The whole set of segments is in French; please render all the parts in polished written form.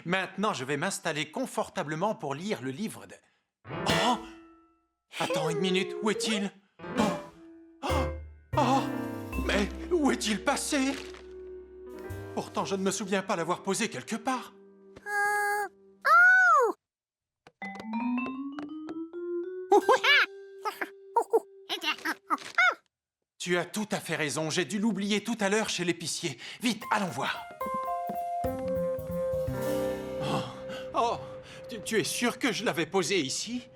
Maintenant, je vais m'installer confortablement pour lire le livre de... Oh! Attends une minute, où est-il? Oh! Oh! Oh! Mais où est-il passé? Pourtant, je ne me souviens pas l'avoir posé quelque part. Tu as tout à fait raison, j'ai dû l'oublier tout à l'heure chez l'épicier. Vite, allons voir. Oh, tu es sûr que je l'avais posé ici?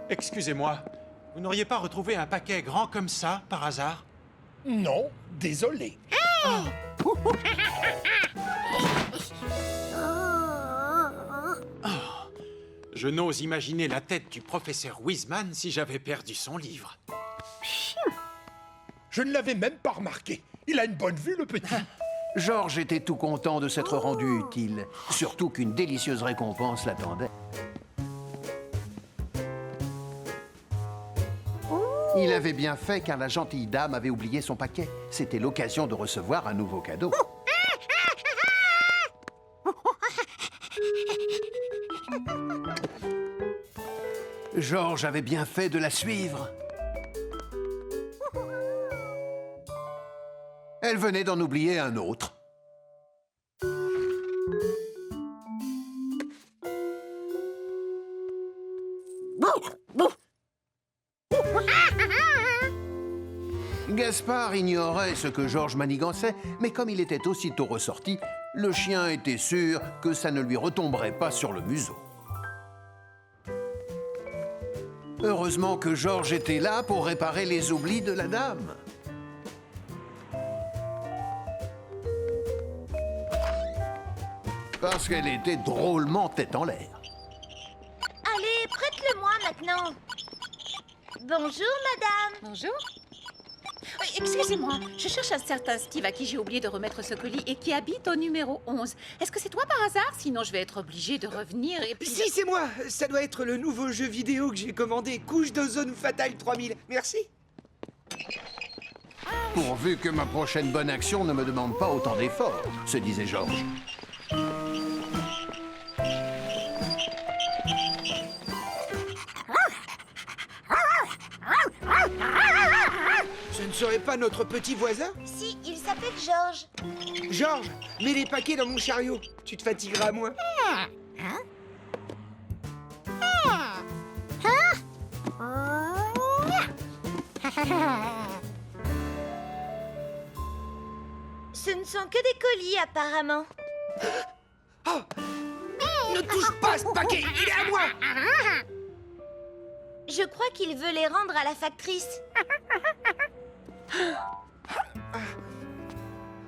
Excusez-moi, vous n'auriez pas retrouvé un paquet grand comme ça, par hasard? Non, désolé. Je n'ose imaginer la tête du professeur Wiseman si j'avais perdu son livre. Je ne l'avais même pas remarqué. Il a une bonne vue, le petit. Georges était tout content de s'être rendu utile, surtout qu'une délicieuse récompense l'attendait. Il avait bien fait car la gentille dame avait oublié son paquet. C'était l'occasion de recevoir un nouveau cadeau. Georges avait bien fait de la suivre. Elle venait d'en oublier un autre. Gaspard ignorait ce que Georges manigançait, mais comme il était aussitôt ressorti, le chien était sûr que ça ne lui retomberait pas sur le museau. Heureusement que Georges était là pour réparer les oublis de la dame. Parce qu'elle était drôlement tête en l'air. Allez, prête-le-moi maintenant. Bonjour, madame. Bonjour. Excusez-moi, je cherche un certain Steve à qui j'ai oublié de remettre ce colis et qui habite au numéro 11. Est-ce que c'est toi par hasard? Sinon, je vais être obligée de revenir et puis... Si, c'est moi. Ça doit être le nouveau jeu vidéo que j'ai commandé, Couche d'ozone fatale 3000. Merci. Pourvu que ma prochaine bonne action ne me demande pas autant d'efforts, se disait Georges. Ce ne serait pas notre petit voisin? Si, il s'appelle Georges. Georges, mets les paquets dans mon chariot. Tu te fatigueras moins. Ce ne sont que des colis, apparemment. Oh! Ne touche pas à ce paquet, il est à moi! Je crois qu'il veut les rendre à la factrice.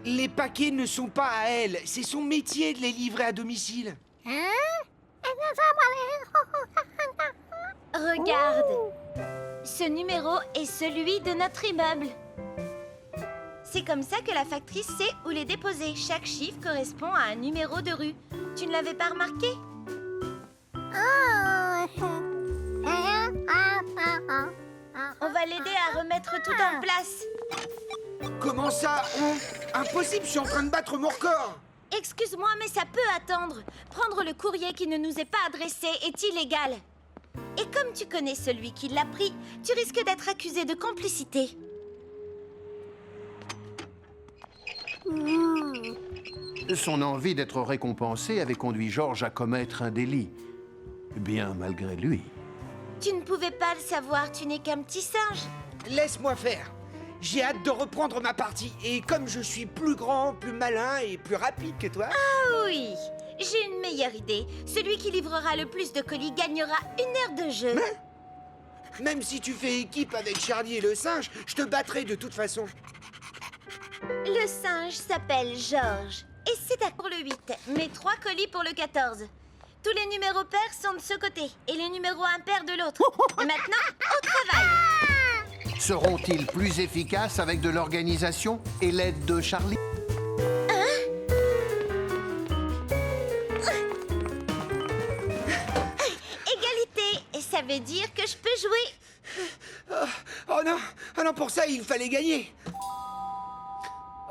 Les paquets ne sont pas à elle. C'est son métier de les livrer à domicile. Regarde. Ce numéro est celui de notre immeuble. C'est comme ça que la factrice sait où les déposer. Chaque chiffre correspond à un numéro de rue. Tu ne l'avais pas remarqué? On va l'aider à remettre tout en place. Comment ça? Impossible, je suis en train de battre mon record. Excuse-moi, mais ça peut attendre. Prendre le courrier qui ne nous est pas adressé est illégal. Et comme tu connais celui qui l'a pris, tu risques d'être accusé de complicité. Son envie d'être récompensé avait conduit Georges à commettre un délit. Bien malgré lui. Tu ne pouvais pas le savoir, tu n'es qu'un petit singe. Laisse-moi faire. J'ai hâte de reprendre ma partie. Et comme je suis plus grand, plus malin et plus rapide que toi... Ah oui, j'ai une meilleure idée. Celui qui livrera le plus de colis gagnera 1 heure de jeu. Même si tu fais équipe avec Charlie et le singe, je te battrai de toute façon. Le singe s'appelle Georges. Et c'est à pour le 8, mais 3 colis pour le 14. Tous les numéros pairs sont de ce côté et les numéros impairs de l'autre. Et maintenant, au travail! Seront-ils plus efficaces avec de l'organisation et l'aide de Charlie? Égalité, et ça veut dire que je peux jouer. Oh non, pour ça, il fallait gagner.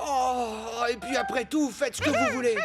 Oh, et puis après tout, faites ce que vous voulez.